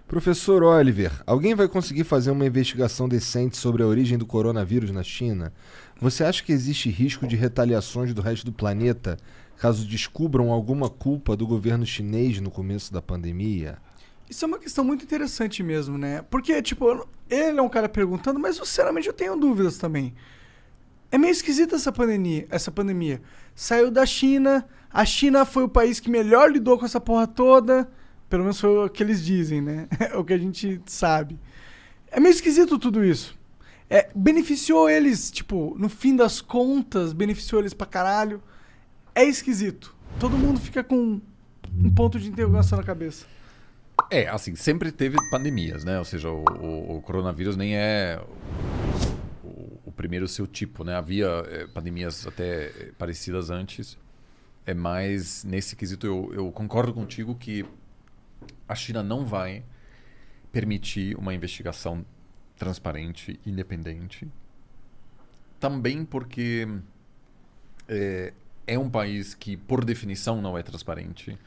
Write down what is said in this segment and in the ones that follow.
Professor Oliver, alguém vai conseguir fazer uma investigação decente sobre a origem do coronavírus na China? Você acha que existe risco de retaliações do resto do planeta caso descubram alguma culpa do governo chinês no começo da pandemia? Isso é uma questão muito interessante mesmo, né? Porque, tipo, ele é um cara perguntando, mas sinceramente eu tenho dúvidas também. É meio esquisita essa pandemia. Saiu da China, a China foi o país que melhor lidou com essa porra toda. Pelo menos foi o que eles dizem, né? É o que a gente sabe. É meio esquisito tudo isso. Beneficiou eles, tipo, no fim das contas, beneficiou eles pra caralho. É esquisito. Todo mundo fica com um ponto de interrogação na cabeça. Assim, sempre teve pandemias, né? Ou seja, o coronavírus nem é o primeiro seu tipo, né? Havia pandemias até parecidas antes. Mas nesse quesito eu concordo contigo que a China não vai permitir uma investigação transparente, independente. Também porque é um país que, por definição, não é transparente.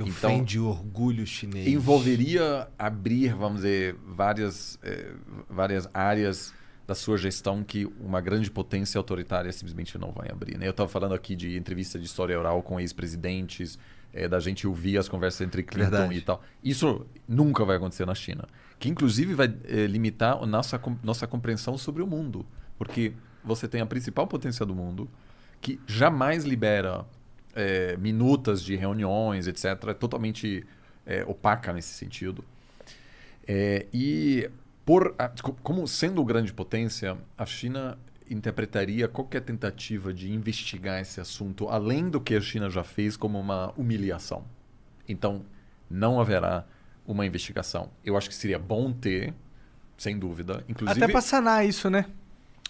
Ofende o orgulho chinês. Envolveria abrir, vamos dizer, várias áreas da sua gestão que uma grande potência autoritária simplesmente não vai abrir, né? Eu estava falando aqui de entrevista de história oral com ex-presidentes, da gente ouvir as conversas entre Clinton Verdade. e tal. Isso nunca vai acontecer na China. Que, inclusive, vai limitar a nossa compreensão sobre o mundo. Porque você tem a principal potência do mundo, que jamais libera minutas de reuniões, etc. É totalmente opaca nesse sentido. Como sendo grande potência, a China interpretaria qualquer tentativa de investigar esse assunto, além do que a China já fez, como uma humilhação. Então, não haverá uma investigação. Eu acho que seria bom ter, sem dúvida. Inclusive, Até pra sanar isso, né?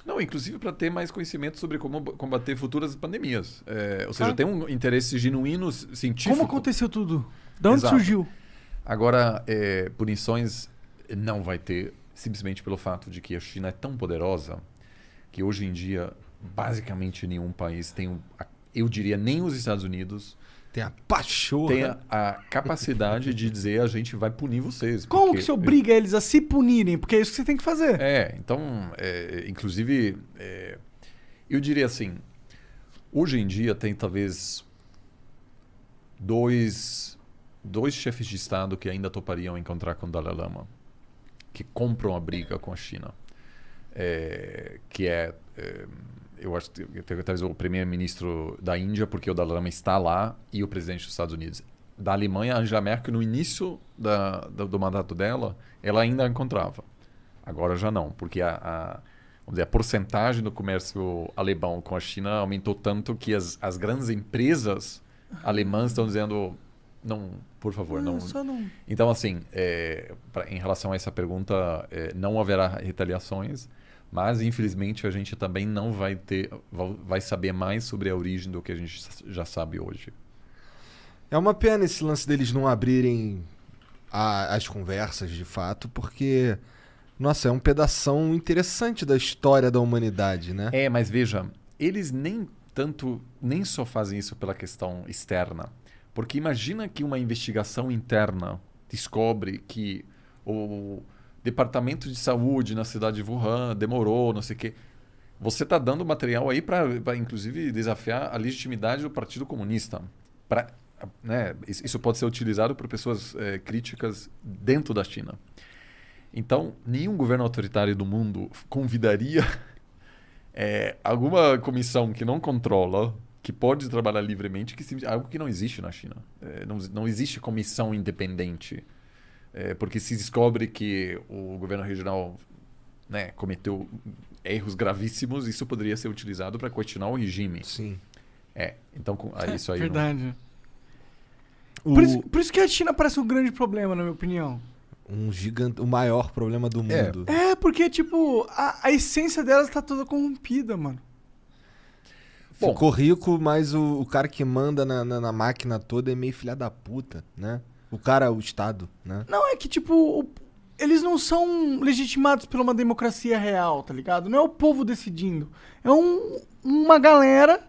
não, inclusive para ter mais conhecimento sobre como combater futuras pandemias. Ou seja, tem um interesse genuíno científico. Como aconteceu tudo? De onde Exato. surgiu? Agora, punições não vai ter, simplesmente pelo fato de que a China é tão poderosa que hoje em dia, basicamente nenhum país tem, eu diria, nem os Estados Unidos Tem a pachorra. tem a capacidade de dizer a gente vai punir vocês. Como porque- que você obriga eles a se punirem? Porque é isso que você tem que fazer. Então, inclusive, eu diria assim, hoje em dia tem talvez dois chefes de Estado que ainda topariam encontrar com o Dalai Lama, que compram a briga com a China. Eu acho que talvez o primeiro-ministro da Índia, porque o Dalai Lama está lá, e o presidente dos Estados Unidos. Da Alemanha, a Angela Merkel, no início do mandato dela, ela ainda encontrava. Agora já não, porque vamos dizer, a porcentagem do comércio alemão com a China aumentou tanto que as grandes empresas alemãs estão dizendo, não, por favor, não. Só não. Então, assim, em relação a essa pergunta, não haverá retaliações, mas infelizmente a gente também não vai saber mais sobre a origem do que a gente já sabe hoje. É uma pena esse lance deles não abrirem as conversas, de fato, porque, nossa, é um pedação interessante da história da humanidade, né? Mas veja, eles nem só fazem isso pela questão externa. Porque imagina que uma investigação interna descobre que o departamento de saúde na cidade de Wuhan demorou, não sei o quê. Você está dando material aí para, inclusive, desafiar a legitimidade do Partido Comunista. Né? Isso pode ser utilizado por pessoas críticas dentro da China. Então, nenhum governo autoritário do mundo convidaria alguma comissão que não controla, que pode trabalhar livremente, algo que não existe na China. Não existe comissão independente. Porque se descobre que o governo regional, né, cometeu erros gravíssimos, isso poderia ser utilizado para questionar o regime. Sim. Então, isso aí... Verdade. O, Por isso que a China parece um grande problema, na minha opinião. o maior problema do mundo. Porque, tipo, a essência delas tá toda corrompida, mano. Bom, Ficou rico, mas o cara que manda na máquina toda é meio filha da puta, né? O Estado, né? Não, é que, tipo, eles não são legitimados por uma democracia real, tá ligado? Não é o povo decidindo. É uma galera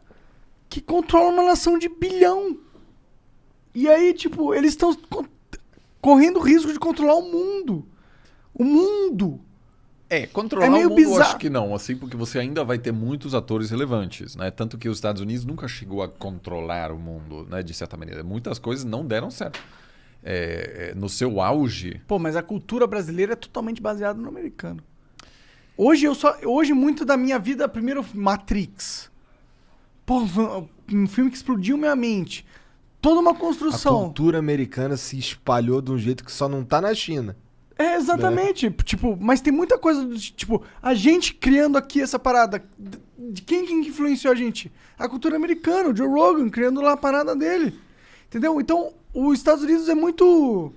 que controla uma nação de bilhão. E aí, tipo, eles estão correndo o risco de controlar o mundo. O mundo! Controlar É meio o mundo eu bizarro. acho que não, assim, porque você ainda vai ter muitos atores relevantes, né? Tanto que os Estados Unidos nunca chegou a controlar o mundo, né? De certa maneira. Muitas coisas não deram certo. No seu auge, Pô, mas a cultura brasileira é totalmente baseada no americano. Hoje muito da minha vida, primeiro Matrix. Pô, um filme que explodiu minha mente. Toda uma A construção. cultura americana se espalhou de um jeito que só não tá na China. É, exatamente. Tipo, mas tem muita coisa do tipo, a gente criando aqui essa parada. De quem que influenciou a gente? A cultura americana, o Joe Rogan criando lá a parada dele. Entendeu? Então, os Estados Unidos é muito.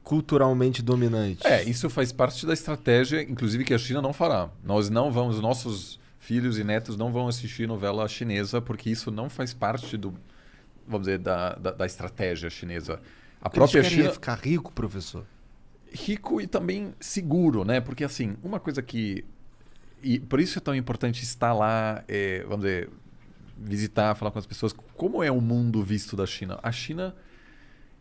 Culturalmente dominante. isso faz parte da estratégia, inclusive que a China não fará. Nós não vamos, nossos filhos e netos não vão assistir novela chinesa, porque isso não faz parte do, vamos dizer, da estratégia chinesa. A Porque eles própria querem China ficar rico, professor. rico e também seguro, né? Porque assim, uma coisa que e por isso é tão importante estar lá, vamos dizer, visitar, falar com as pessoas. Como é o mundo visto da China? A China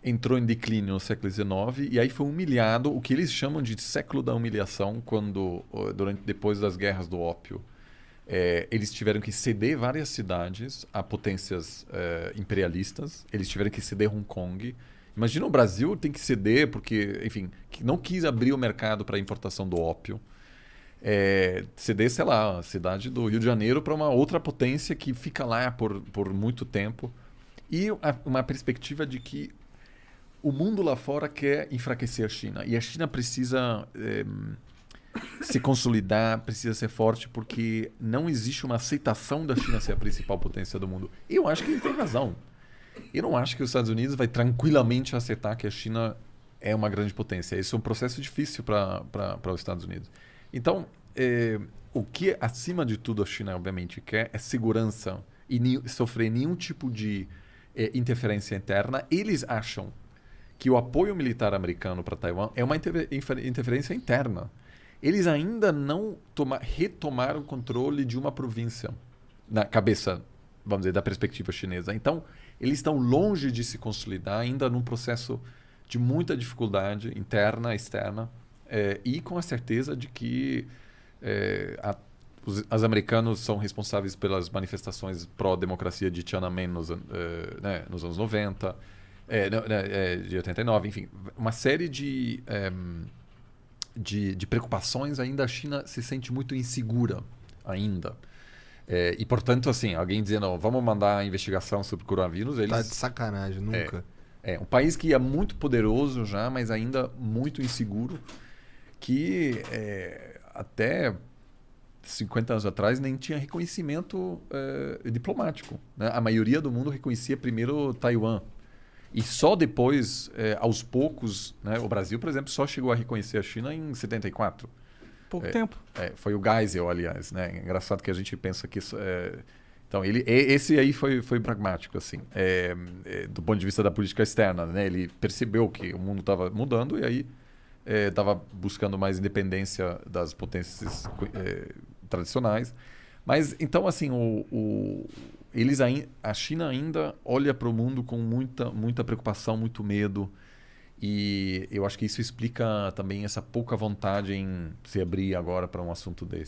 entrou em declínio no século XIX e aí foi humilhado, o que eles chamam de século da humilhação, quando depois das guerras do ópio, eles tiveram que ceder várias cidades a potências imperialistas. Eles tiveram que ceder Hong Kong. Imagina o Brasil tem que ceder porque, enfim, que não quis abrir o mercado para a importação do ópio. Ceder, sei lá, a cidade do Rio de Janeiro para uma outra potência que fica lá por muito tempo. E uma perspectiva de que o mundo lá fora quer enfraquecer a China. E a China precisa se consolidar, precisa ser forte, porque não existe uma aceitação da China ser a principal potência do mundo. E eu acho que ele tem razão. Eu não acho que os Estados Unidos vai tranquilamente aceitar que a China é uma grande potência. Esse é um processo difícil para os Estados Unidos. Então, o que, acima de tudo, a China, obviamente, quer é segurança e sofrer nenhum tipo de interferência interna. Eles acham que o apoio militar americano para Taiwan é uma interferência interna. Eles ainda não retomaram o controle de uma província na cabeça, vamos dizer, da perspectiva chinesa. Então, eles estão longe de se consolidar, ainda num processo de muita dificuldade interna, externa, e com a certeza de que os americanos são responsáveis pelas manifestações pró-democracia de Tiananmen nos anos 90, de 89, enfim, uma série de preocupações. Ainda a China se sente muito insegura ainda. E, portanto, assim, alguém dizendo, vamos mandar a investigação sobre o coronavírus, eles... Tá de sacanagem, nunca. um país que é muito poderoso já, mas ainda muito inseguro, que até 50 anos atrás nem tinha reconhecimento diplomático, né? A maioria do mundo reconhecia primeiro Taiwan. E só depois, aos poucos, né, o Brasil, por exemplo, só chegou a reconhecer a China em 74. Pouco tempo. Foi o Geisel, aliás, né? Engraçado que a gente pensa que isso então, esse aí foi pragmático, assim, do ponto de vista da política externa, né? Ele percebeu que o mundo estava mudando e aí estava buscando mais independência das potências tradicionais. Mas, então, assim, a China ainda olha para o mundo com muita preocupação, muito medo. E eu acho que isso explica também essa pouca vontade em se abrir agora para um assunto desse.